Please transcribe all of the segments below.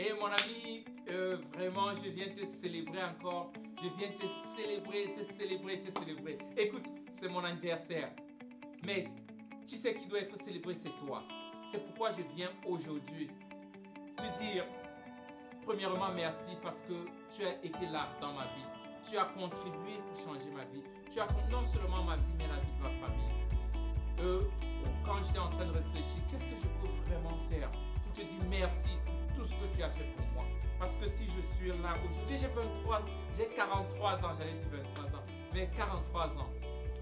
Et mon ami, vraiment, je viens te célébrer encore. Je viens te célébrer, te célébrer, te célébrer. Écoute, c'est mon anniversaire. Mais tu sais qui doit être célébré, c'est toi. C'est pourquoi je viens aujourd'hui te dire, premièrement, merci parce que tu as été là dans ma vie. Tu as contribué pour changer ma vie. Tu as non seulement ma vie, mais la vie de ma famille. Quand j'étais en train de réfléchir, qu'est-ce que je peux vraiment faire pour te dire merci pour tout ce que tu as fait pour moi. Parce que si je suis là aujourd'hui, j'ai 43 ans, j'allais dire 23 ans, mais 43 ans,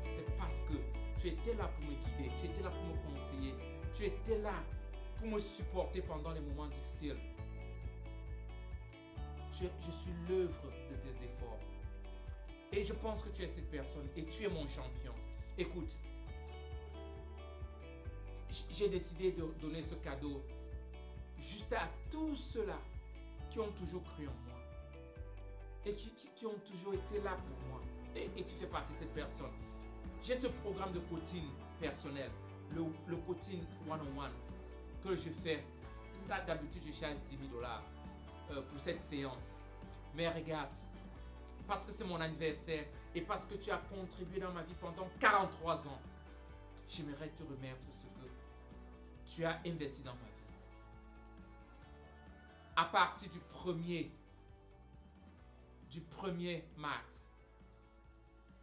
c'est parce que tu étais là pour me guider, tu étais là pour me conseiller, tu étais là pour me supporter pendant les moments difficiles. Je suis l'œuvre de tes efforts. Et je pense que tu es cette personne et tu es mon champion. Écoute, j'ai décidé de donner ce cadeau juste à tous ceux-là qui ont toujours cru en moi et qui ont toujours été là pour moi. Et tu fais partie de cette personne. J'ai ce programme de coaching personnel, le coaching one-on-one que je fais. D'habitude, je charge 10 000 $ pour cette séance. Mais regarde, parce que c'est mon anniversaire et parce que tu as contribué dans ma vie pendant 43 ans, j'aimerais te remettre ce que tu as investi dans ma vie. À partir du 1er mars,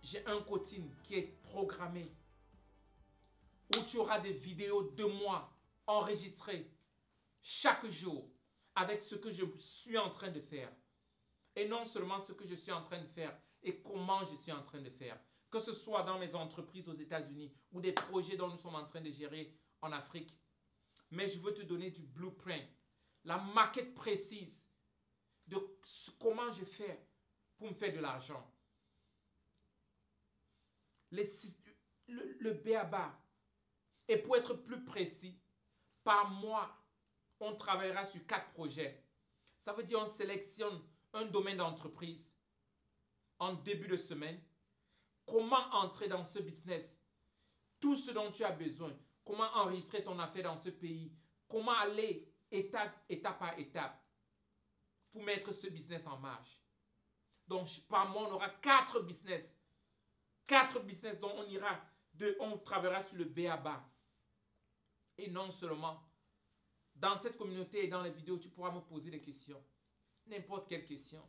j'ai un coaching qui est programmé où tu auras des vidéos de moi enregistrées chaque jour avec ce que je suis en train de faire. Et non seulement ce que je suis en train de faire et comment je suis en train de faire. Que ce soit dans mes entreprises aux États-Unis ou des projets dont nous sommes en train de gérer en Afrique. Mais je veux te donner du blueprint, la maquette précise de comment je fais pour me faire de l'argent. Le b.a.-ba. Et pour être plus précis, par mois, on travaillera sur 4 projets. Ça veut dire on sélectionne un domaine d'entreprise en début de semaine. Comment entrer dans ce business? Tout ce dont tu as besoin. Comment enregistrer ton affaire dans ce pays? Comment aller étape par étape pour mettre ce business en marche? Donc, par mois, on aura 4 business. 4 business dont on travaillera sur le b.a.-ba. Et non seulement, dans cette communauté et dans les vidéos, tu pourras me poser des questions. N'importe quelle question.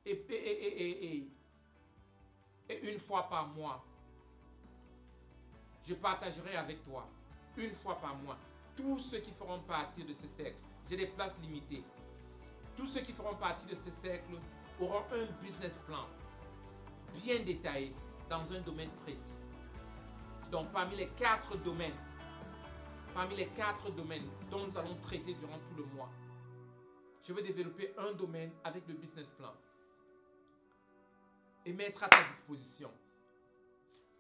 Et une fois par mois, je partagerai avec toi, une fois par mois, tous ceux qui feront partie de ce cercle. J'ai des places limitées. Tous ceux qui feront partie de ce cercle auront un business plan bien détaillé dans un domaine précis. Donc, parmi les 4 domaines dont nous allons traiter durant tout le mois, je vais développer un domaine avec le business plan et mettre à ta disposition.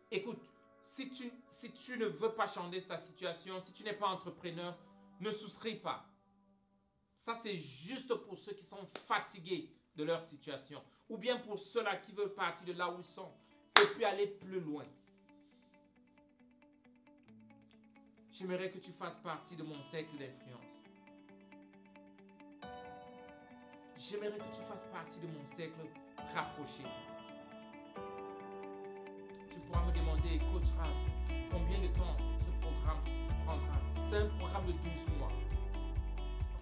Écoute, si tu ne veux pas changer ta situation, si tu n'es pas entrepreneur, ne souscris pas. Ça, c'est juste pour ceux qui sont fatigués de leur situation ou bien pour ceux-là qui veulent partir de là où ils sont et puis aller plus loin. J'aimerais que tu fasses partie de mon cercle d'influence. J'aimerais que tu fasses partie de mon cercle rapproché. Tu pourras me demander, Coach Raph, combien de temps ce programme prendra? C'est un programme de 12 mois.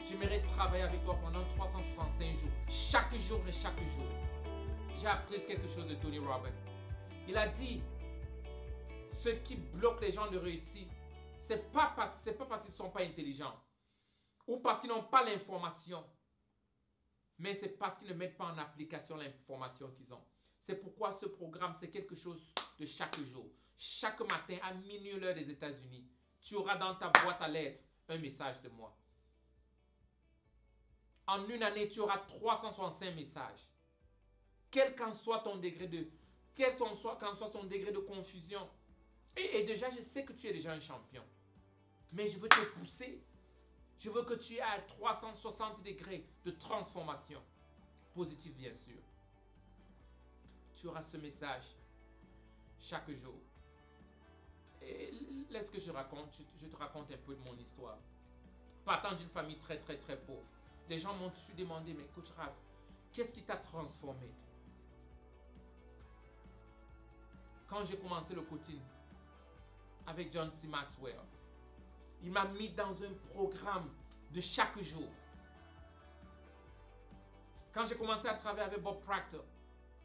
J'aimerais travailler avec toi pendant 365 jours, chaque jour et chaque jour. J'ai appris quelque chose de Tony Robbins. Il a dit, ce qui bloque les gens de réussir, c'est pas parce qu'ils ne sont pas intelligents ou parce qu'ils n'ont pas l'information, mais c'est parce qu'ils ne mettent pas en application l'information qu'ils ont. C'est pourquoi ce programme, c'est quelque chose de chaque jour. Chaque matin, à minuit l'heure des États-Unis, tu auras dans ta boîte à lettres un message de moi. En une année, tu auras 365 messages. Quel qu'en soit ton degré de confusion. Et déjà, je sais que tu es déjà un champion. Mais je veux te pousser. Je veux que tu aies à 360 degrés de transformation. Positive, bien sûr. Tu auras ce message chaque jour. Et laisse que je te raconte un peu de mon histoire. partant d'une famille très pauvre. Des gens m'ont toujours demandé, mais coach Raph, qu'est-ce qui t'a transformé? Quand j'ai commencé le coaching avec John C. Maxwell, il m'a mis dans un programme de chaque jour. Quand j'ai commencé à travailler avec Bob Proctor,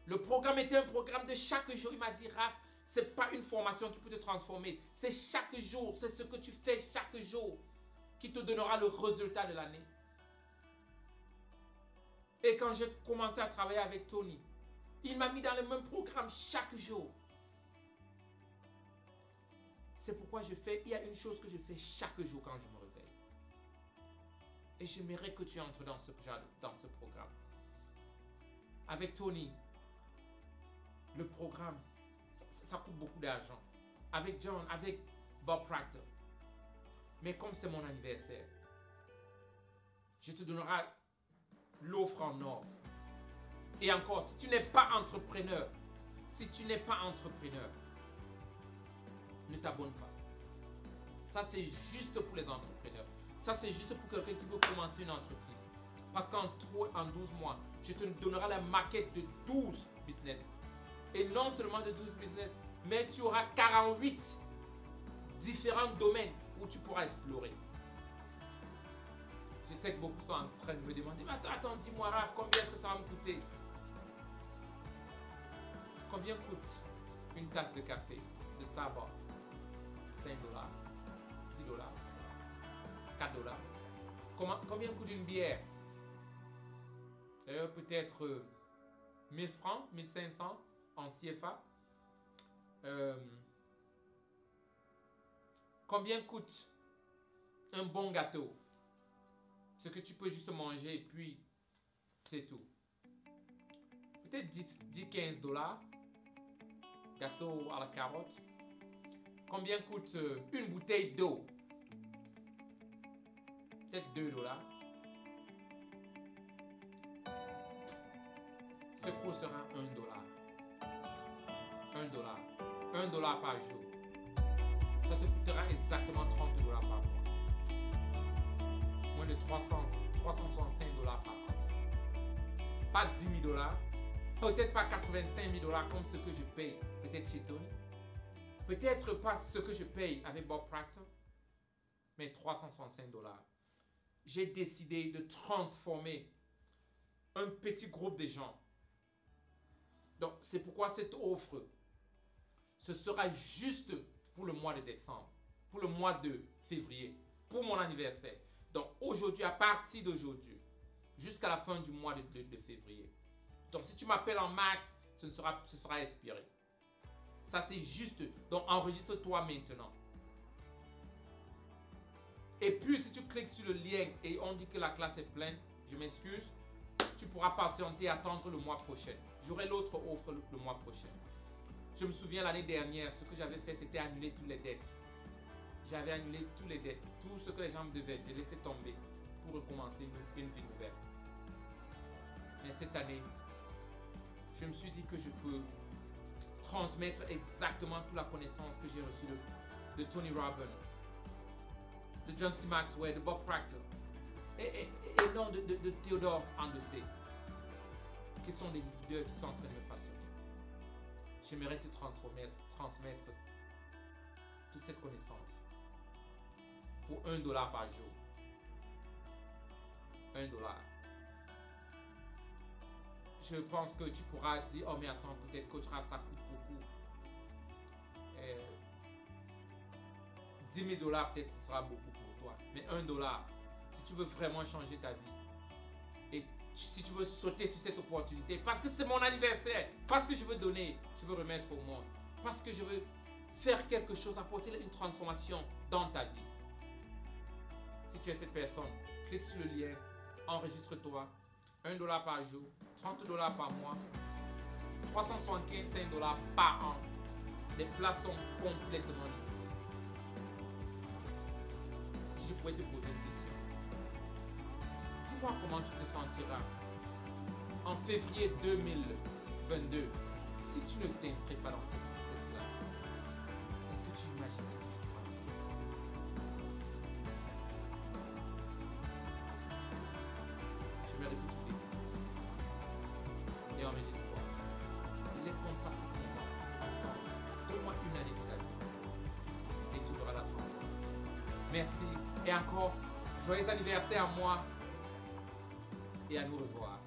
le programme était un programme de chaque jour. Il m'a dit, Raph, ce n'est pas une formation qui peut te transformer. C'est chaque jour, c'est ce que tu fais chaque jour qui te donnera le résultat de l'année. Et quand j'ai commencé à travailler avec Tony, il m'a mis dans le même programme chaque jour. C'est pourquoi il y a une chose que je fais chaque jour quand je me réveille. Et j'aimerais que tu entres dans ce programme. Avec Tony, le programme, ça coûte beaucoup d'argent. Avec John, avec Bob Proctor. Mais comme c'est mon anniversaire, je te donnerai l'offre en or. Et encore, si tu n'es pas entrepreneur, ne t'abonne pas. Ça, c'est juste pour les entrepreneurs. Ça, c'est juste pour quelqu'un qui veut commencer une entreprise. Parce qu'en 12 mois, je te donnerai la maquette de 12 business. Et non seulement de 12 business, mais tu auras 48 différents domaines où tu pourras explorer. Je sais que beaucoup sont en train de me demander, mais attends, dis-moi Raph, combien est-ce que ça va me coûter? Combien coûte une tasse de café de Starbucks? 5 $, 6 $, 4 $. Combien coûte une bière? Peut-être 1000 francs, 1500 en CFA. Combien coûte un bon gâteau? Ce que tu peux juste manger et puis c'est tout. Peut-être 10-15 $. Gâteau à la carotte. Combien coûte une bouteille d'eau? Peut-être 2 $. Ce coût sera 1 $. 1 $. Par jour. Ça te coûtera exactement 30 $ par mois. Moins de 365 $ par an. Pas 10 000 $. Peut-être pas 85 000 $ comme ce que je paye. Peut-être chez Tony. Peut-être pas ce que je paye avec Bob Proctor. Mais 365 $. J'ai décidé de transformer un petit groupe de gens. Donc, c'est pourquoi cette offre, ce sera juste pour le mois de décembre, pour le mois de février, pour mon anniversaire. Donc, aujourd'hui, à partir d'aujourd'hui, jusqu'à la fin du mois de février. Donc, si tu m'appelles en max, ce sera expiré. Ça, c'est juste. Donc, enregistre-toi maintenant. Et puis, si tu cliques sur le lien et on dit que la classe est pleine, je m'excuse, tu pourras patienter et attendre le mois prochain. J'aurai l'autre offre le mois prochain. Je me souviens l'année dernière, ce que j'avais fait, c'était annuler toutes les dettes. J'avais annulé toutes les dettes, tout ce que les gens me devaient, j'ai laissé tomber pour recommencer une vie nouvelle. Mais cette année, je me suis dit que je peux transmettre exactement toute la connaissance que j'ai reçue de Tony Robbins, de John C. Maxwell, de Bob Proctor et non de Theodore Anderson, qui sont des leaders qui sont en train de me façonner. J'aimerais te transmettre toute cette connaissance pour 1 $ par jour. 1 $. Je pense que tu pourras dire, oh mais attends, peut-être Coach Raph, ça coûte beaucoup. 10 000 $ peut-être ce sera beaucoup pour toi. Mais 1 $, si tu veux vraiment changer ta vie, et si tu veux sauter sur cette opportunité, parce que c'est mon anniversaire, parce que je veux donner, je veux remettre au monde, parce que je veux faire quelque chose, apporter une transformation dans ta vie. Si tu es cette personne, clique sur le lien, enregistre-toi. 1 $ par jour, 30 $ par mois, 375 $ par an. Les places sont complètement libres. Si je pouvais te poser une question, dis-moi comment tu te sentiras en février 2022 si tu ne t'inscris pas dans cette classe. Est-ce que tu imagines ce que tu feras? Merci. Et encore, joyeux anniversaire à moi et à nous revoir.